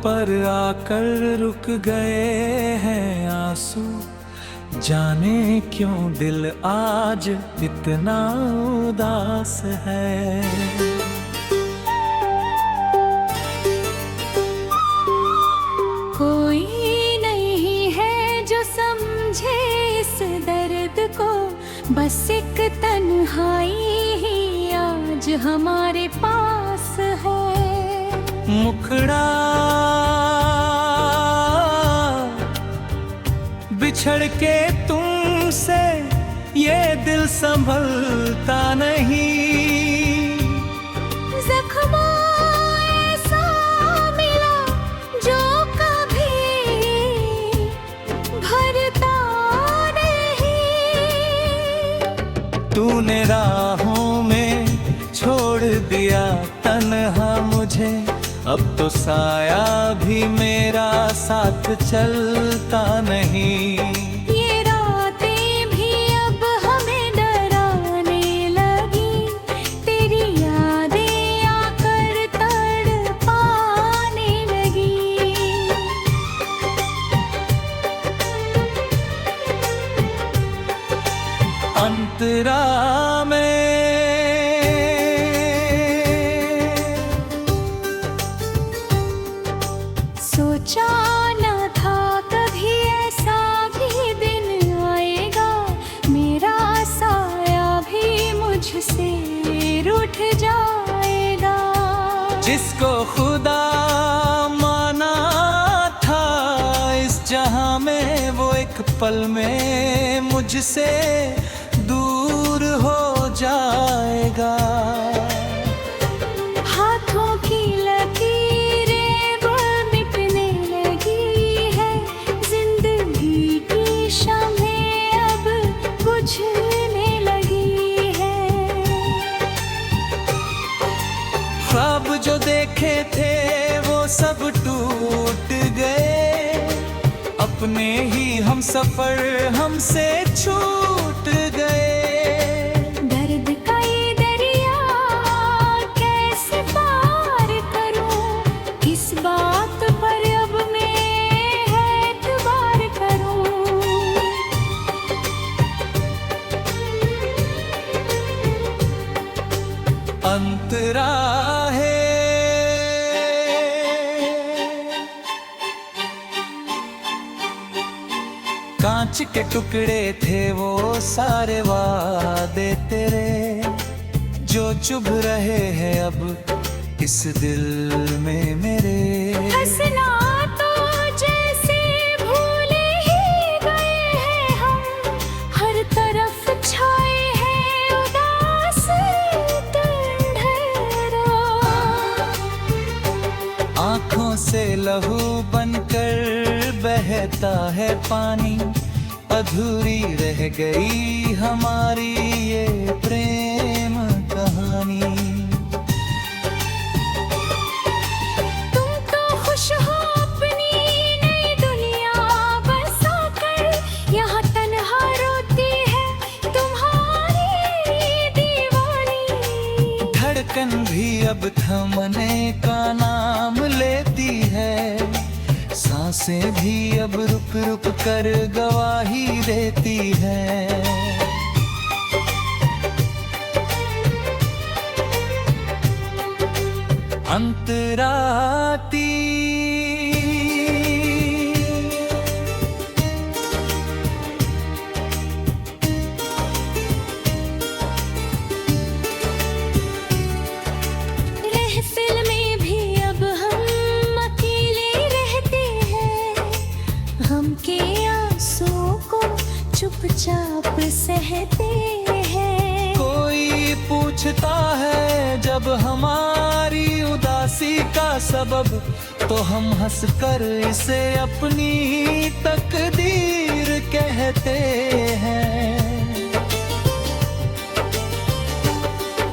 पर आकर रुक गए हैं आंसू, जाने क्यों दिल आज इतना उदास है। कोई नहीं है जो समझे इस दर्द को, बस एक तन्हाई ही आज हमारे पास है। मुखड़ा बिछड़ के तुमसे ये दिल संभलता नहीं। जख्मों ऐसा मिला जो कभी भरता नहीं। तूने राहों में छोड़ दिया तन्हा मुझे, अब तो साया भी मेरा साथ चलता नहीं। ये रातें भी अब हमें डराने लगी, तेरी यादें आकर तड़पाने लगी। अंतरा में सोचा न था कभी ऐसा भी दिन आएगा, मेरा साया भी मुझसे रूठ जाएगा। जिसको खुदा माना था इस जहां में, वो एक पल में मुझसे दूर हो जाएगा। हाथों की लकीरें वो मिटने लगी है, जिंदगी की शम्हें अब बुझने लगी है। ख्वाब जो देखे थे वो सब टूट गए, अपने ही हम सफर हमसे छूट गए। दर्द का ये दरिया कैसे पार करूं, किस बात पर अब मैं एतबार करूं। अंतरा है कांच के टुकड़े थे वो सारे वादे तेरे, जो चुभ रहे हैं अब इस दिल में मेरे। हंसना तो जैसे भूले ही गए हैं हम, हर तरफ छाए हैं उदास अंधेरा। आँखों से लहू बनकर बहता है पानी, अधूरी रह गई हमारी ये प्रेम कहानी। तुम तो खुश हो अपनी नई दुनिया बसाकर, यहाँ तन्हा रोती है तुम्हारी दीवानी। धड़कन भी अब थमने का नाम लेती है, सांसें भी अब रुक रुक कर गवाही देती है। अंतराती महफिल में भी अब हम अकेले रहते हैं, गम के आंसुओं को चुपचाप सहते हैं। कोई पूछता है जब हमारी उदासी का सबब, तो हम हंसकर इसे अपनी तकदीर कहते हैं।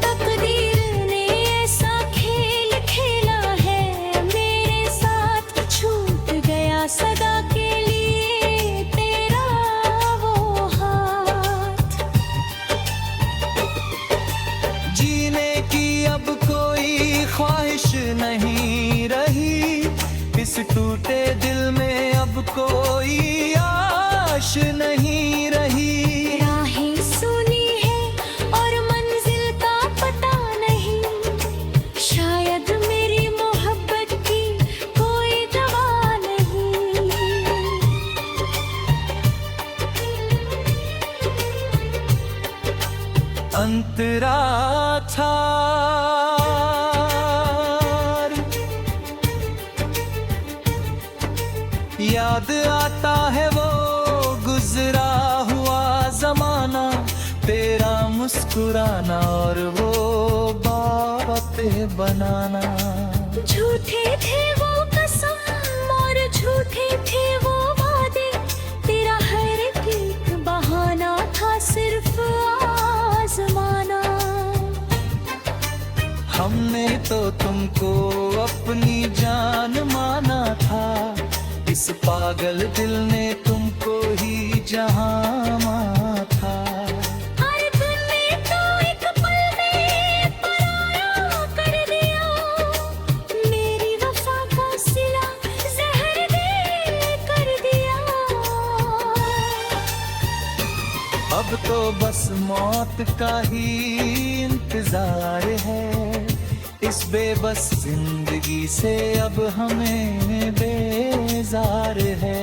तकदीर ने ऐसा खेल खेला है मेरे साथ, छूट गया सदा के लिए तेरा वो हाथ। जीने की अब कोई ख्वाहिश नहीं रही, इस टूटे दिल में अब कोई आश नहीं रही। राहें सुनी है और मंजिल का पता नहीं, शायद मेरी मोहब्बत की कोई दवा नहीं। अंतरा था याद आता है वो गुजरा हुआ जमाना, तेरा मुस्कुराना और वो बातें बनाना। झूठे थे वो कसम और झूठे थे वो वादे, तेरा हर एक बहाना था सिर्फ आजमाना। हमने तो तुमको अपनी जान माना था, इस पागल दिल ने तुमको ही जहां माना था। अरे तूने तो एक पल में पराया कर दिया, मेरी वफा का सिला जहर दे कर दिया। अब तो बस मौत का ही इंतजार है, इस बेबस जिंदगी से अब हमें बेजार है।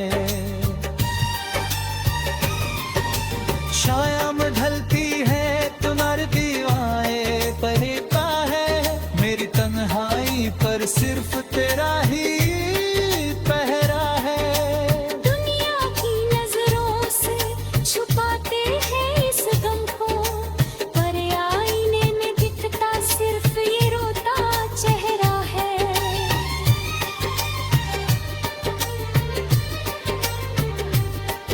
शाम ढलती है तुम्हारे दीवाएं पड़ता है, मेरी तन्हाई पर सिर्फ तेरा ही पहरा है। दुनिया की नजरों से छुपाते हैं इस गम को, पर आईने में दिखता सिर्फ ये रोता चेहरा है।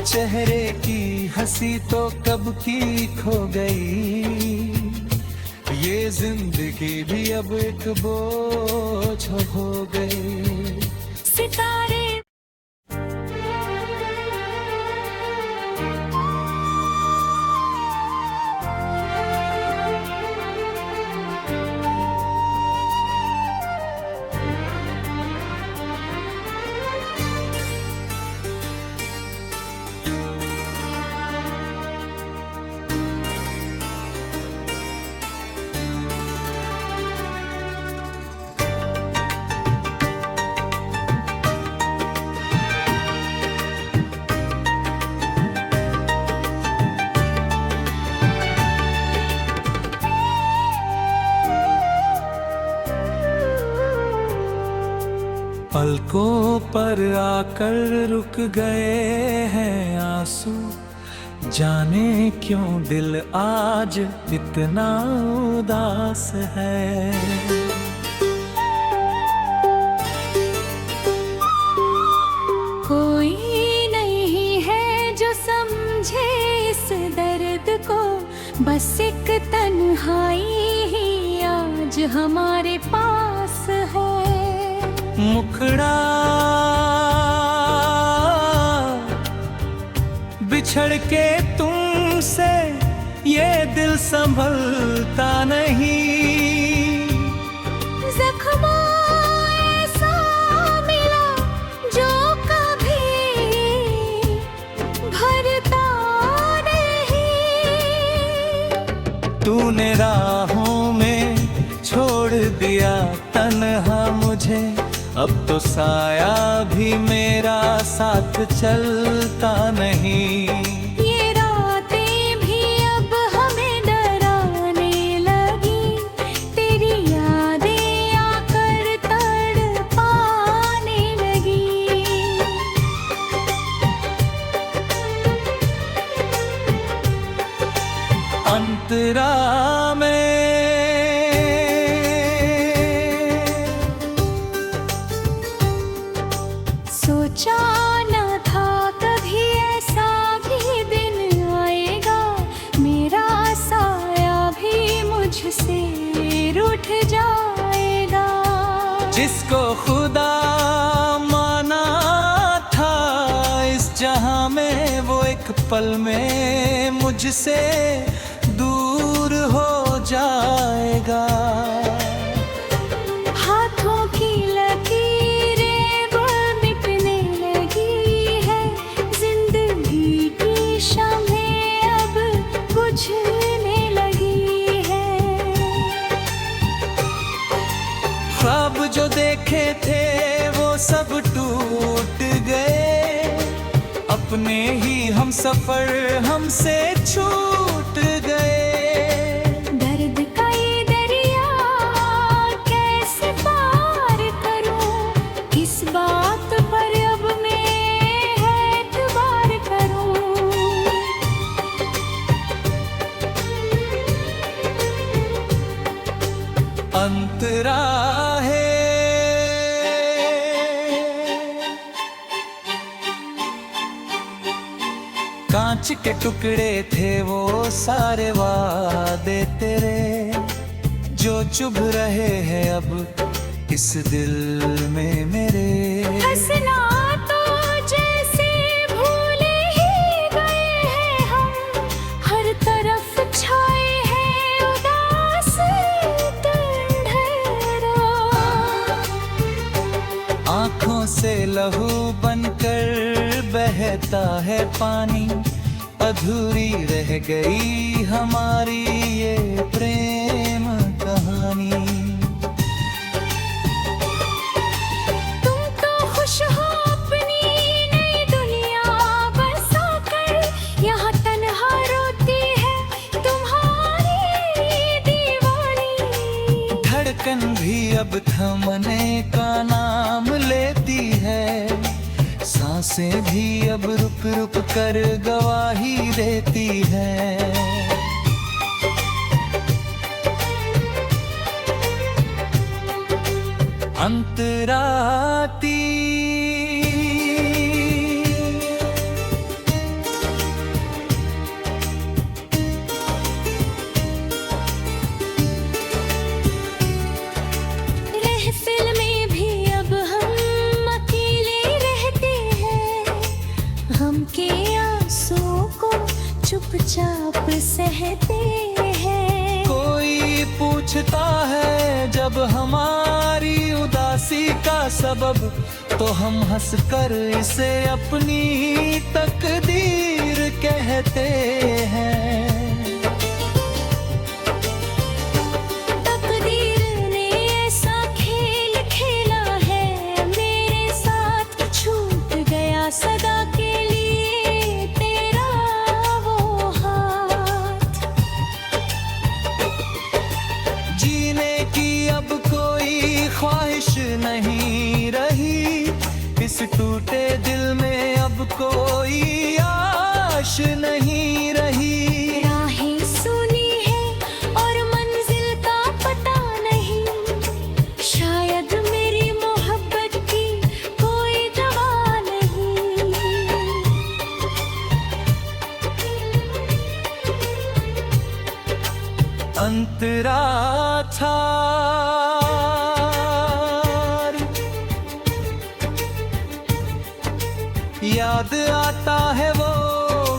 चेहरे की हंसी तो कब की खो गई, ये जिंदगी भी अब एक बोझ हो गई। सितारे पलकों पर आकर रुक गए हैं आंसू, जाने क्यों दिल आज इतना उदास है। कोई नहीं है जो समझे इस दर्द को, बस एक तन्हाई ही आज हमारे पास है। मुखड़ा बिछड़ के तुमसे ये दिल संभलता नहीं। जख्मों ऐसा मिला जो कभी भरता नहीं। तूने राहों में छोड़ दिया तन्हा मुझे, अब तो साया भी मेरा साथ चलता नहीं। ये रातें भी अब हमें डराने लगी, तेरी यादें आकर तड़पाने लगी। अंतरा में सोचा न था कभी ऐसा भी दिन आएगा, मेरा साया भी मुझसे रूठ जाएगा। जिसको खुदा माना था इस जहां में, वो एक पल में मुझसे दूर हो जाएगा। हाथों की लकीरें वो मिट अपने ही हम सफर हमसे छूट गए। दर्द का ये दरिया कैसे पार करूं, इस बात पर अब मैं एतबार करूं। अंतरा है कांच के टुकड़े थे वो सारे वादे तेरे, जो चुभ रहे हैं अब इस दिल में मेरे। हंसना तो जैसे भूले ही गए हैं हम, हर तरफ छाए हैं उदास अंधेरा। आँखों से लहू बनकर बहता है पानी, अधूरी रह गई हमारी ये प्रेम कहानी। तुम तो खुश हो अपनी नई दुनिया बसाकर, यहाँ तन्हा रोती है तुम्हारी दीवानी। धड़कन भी अब थमने का नाम लेती है, सांसें भी अब रुक रुक कर गवाही देती है। अंतराती महफिल में भी अब हम अकेले रहते हैं, गम के आंसुओं को चुपचाप सहते हैं। कोई पूछता है जब हमारी उदासी का सबब, तो हम हंसकर इसे अपनी तकदीर कहते हैं। तकदीर ने ऐसा खेल खेला है मेरे साथ, छूट गया सदा के लिए तेरा वो हाथ। जीने की अब कोई ख्वाहिश नहीं रही, इस टूटे दिल में अब कोई आश नहीं रही। राहें सुनी है और मंजिल का पता नहीं, शायद मेरी मोहब्बत की कोई दवा नहीं। अंतरा था याद आता है वो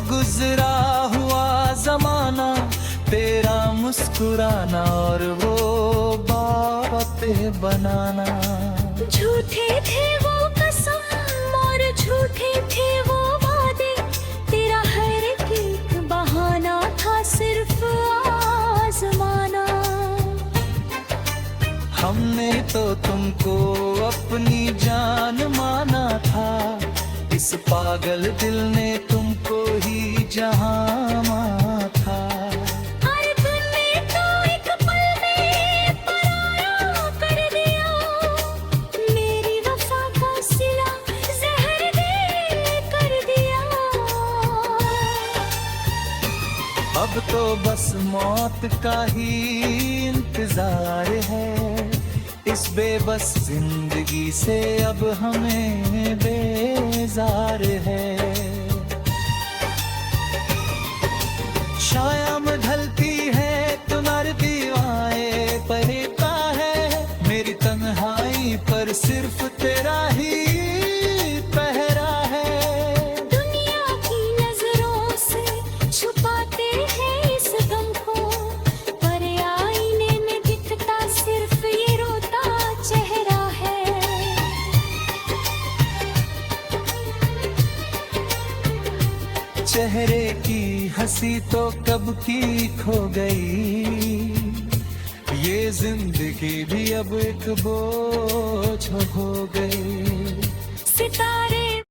गुजरा हुआ जमाना, तेरा मुस्कुराना और वो बातें बनाना। झूठे थे वो कसम और झूठे थे वो वादे, तेरा हर एक बहाना था सिर्फ आजमाना। हमने तो तुमको अपनी जान माना था, इस पागल दिल ने तुमको ही जहां माना था। अरे तूने तो एक पल में पराया कर दिया, मेरी वफा का सिला जहर दे कर दिया। अब तो बस मौत का ही इंतजार है, इस बेबस जिंदगी से अब हमें बेजार है। शाम ढलती है तुम्हारी दीवाएं पड़ता है, मेरी तन्हाई पर सिर्फ तेरा ही पहरा है। दुनिया की नजरों से छुपाते हैं इस गम को, पर आईने में दिखता सिर्फ ये रोता चेहरा है। चेहरे की हंसी तो कब की खो गई, ये जिंदगी भी अब एक बोझ हो गई। सितारे